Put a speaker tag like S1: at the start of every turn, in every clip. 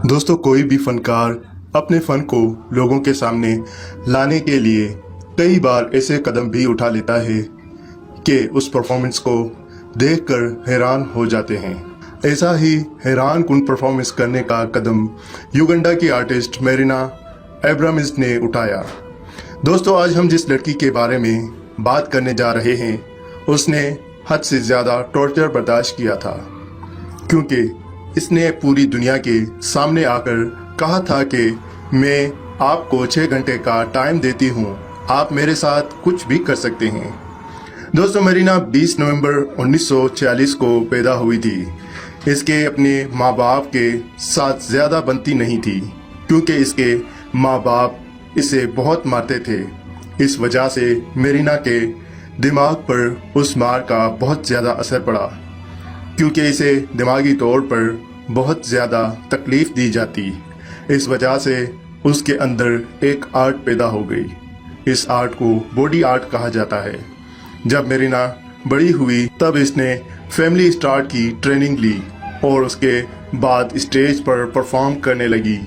S1: दोस्तों, कोई भी फनकार अपने फ़न को लोगों के सामने लाने के लिए कई बार ऐसे कदम भी उठा लेता है कि उस परफॉर्मेंस को देखकर हैरान हो जाते हैं। ऐसा ही हैरान कुन परफॉर्मेंस करने का कदम युगांडा की आर्टिस्ट मेरिना एब्रामिस ने उठाया। दोस्तों, आज हम जिस लड़की के बारे में बात करने जा रहे हैं उसने हद से ज़्यादा टॉर्चर बर्दाश्त किया था, क्योंकि इसने पूरी दुनिया के सामने आकर कहा था कि मैं आपको 6 घंटे का टाइम देती हूँ, आप मेरे साथ कुछ भी कर सकते हैं। दोस्तों, मेरिना 20 नवंबर 1946 को पैदा हुई थी। इसके अपने माँ बाप के साथ ज़्यादा बनती नहीं थी, क्योंकि इसके माँ बाप इसे बहुत मारते थे। इस वजह से मेरिना के दिमाग पर उस मार का बहुत ज़्यादा असर पड़ा, क्योंकि इसे दिमागी तौर पर बहुत ज़्यादा तकलीफ़ दी जाती। इस वजह से उसके अंदर एक आर्ट पैदा हो गई। इस आर्ट को बॉडी आर्ट कहा जाता है। जब मेरिना बड़ी हुई तब इसने फैमिली स्टार की ट्रेनिंग ली और उसके बाद स्टेज पर परफॉर्म करने लगी।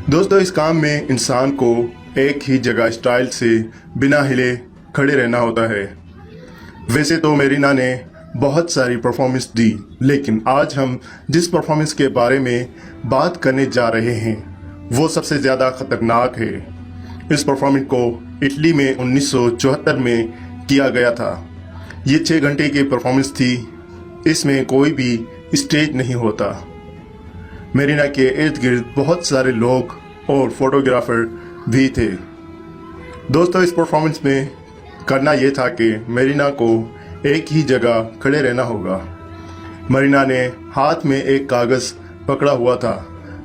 S1: दोस्तों, इस काम में इंसान को एक ही जगह स्टाइल से बिना हिले खड़े रहना होता है। वैसे तो मेरिना ने बहुत सारी परफॉर्मेंस दी, लेकिन आज हम जिस परफॉर्मेंस के बारे में बात करने जा रहे हैं वो सबसे ज़्यादा ख़तरनाक है। इस परफॉर्मेंस को इटली में 1974 में किया गया था। ये 6 घंटे की परफॉर्मेंस थी। इसमें कोई भी स्टेज नहीं होता। मेरिना के इर्द गिर्द बहुत सारे लोग और फोटोग्राफर भी थे। दोस्तों, इस परफॉर्मेंस में करना ये था कि मेरिना को एक ही जगह खड़े रहना होगा। मेरिना ने हाथ में एक कागज़ पकड़ा हुआ था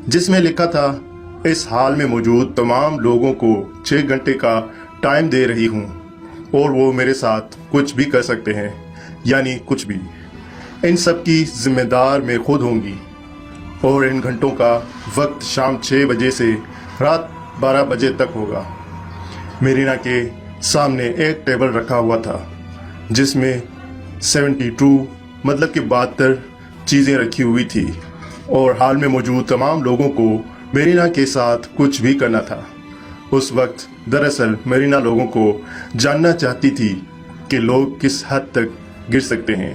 S1: जिसमें लिखा था, इस हाल में मौजूद तमाम लोगों को 6 घंटे का टाइम दे रही हूँ और वो मेरे साथ कुछ भी कर सकते हैं, यानी कुछ भी। इन सब की जिम्मेदार मैं खुद होंगी और इन घंटों का वक्त शाम 6 बजे से रात 12 बजे तक होगा। मेरिना के सामने एक टेबल रखा हुआ था जिसमें 72 मतलब कि 72 चीज़ें रखी हुई थी और हाल में मौजूद तमाम लोगों को मेरिना के साथ कुछ भी करना था। उस वक्त दरअसल मेरिना लोगों को जानना चाहती थी कि लोग किस हद तक गिर सकते हैं।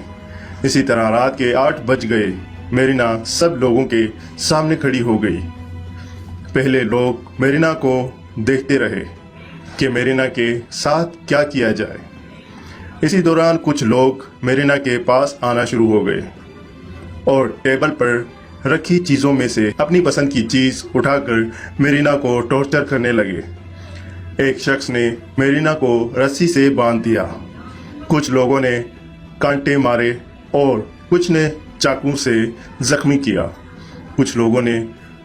S1: इसी तरह रात के 8 बज गए। मेरिना सब लोगों के सामने खड़ी हो गई। पहले लोग मेरिना को देखते रहे कि मेरिना के साथ क्या किया जाए। इसी दौरान कुछ लोग मेरिना के पास आना शुरू हो गए और टेबल पर रखी चीज़ों में से अपनी पसंद की चीज़ उठाकर मेरिना को टॉर्चर करने लगे। एक शख्स ने मेरिना को रस्सी से बांध दिया, कुछ लोगों ने कांटे मारे और कुछ ने चाकू से जख्मी किया। कुछ लोगों ने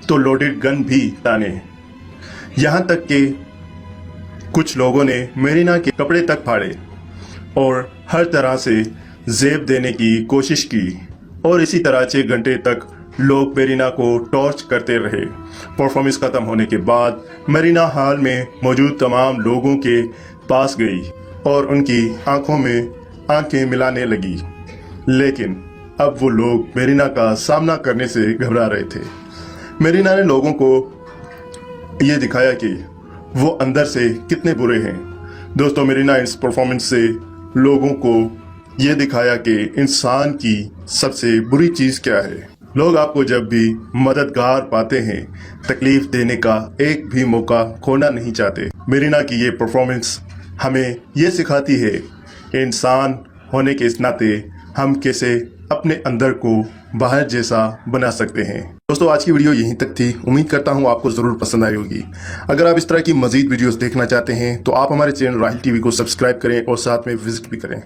S1: तो लोडेड गन भी ताने। यहाँ तक कि कुछ लोगों ने मेरिना के कपड़े तक फाड़े और हर तरह से जेब देने की कोशिश की। और इसी तरह 6 घंटे तक लोग मेरिना को टॉर्च करते रहे। परफॉर्मेंस खत्म होने के बाद मेरिना हाल में मौजूद तमाम लोगों के पास गई और उनकी आंखों में आंखें मिलाने लगी, लेकिन अब वो लोग मेरिना का सामना करने से घबरा रहे थे। मेरिना ने लोगों को ये दिखाया कि वो अंदर से कितने बुरे हैं। दोस्तों, मेरिना इस परफॉर्मेंस से लोगों को ये दिखाया कि इंसान की सबसे बुरी चीज़ क्या है। लोग आपको जब भी मददगार पाते हैं, तकलीफ देने का एक भी मौका खोना नहीं चाहते। मेरिना की ये परफॉर्मेंस हमें ये सिखाती है कि इंसान होने के इस नाते हम कैसे अपने अंदर को बाहर जैसा बना सकते हैं। दोस्तों, आज की वीडियो यहीं तक थी। उम्मीद करता हूँ आपको ज़रूर पसंद आई होगी। अगर आप इस तरह की मज़ीद वीडियोस देखना चाहते हैं तो आप हमारे चैनल राहिल टीवी को सब्सक्राइब करें और साथ में विजिट भी करें।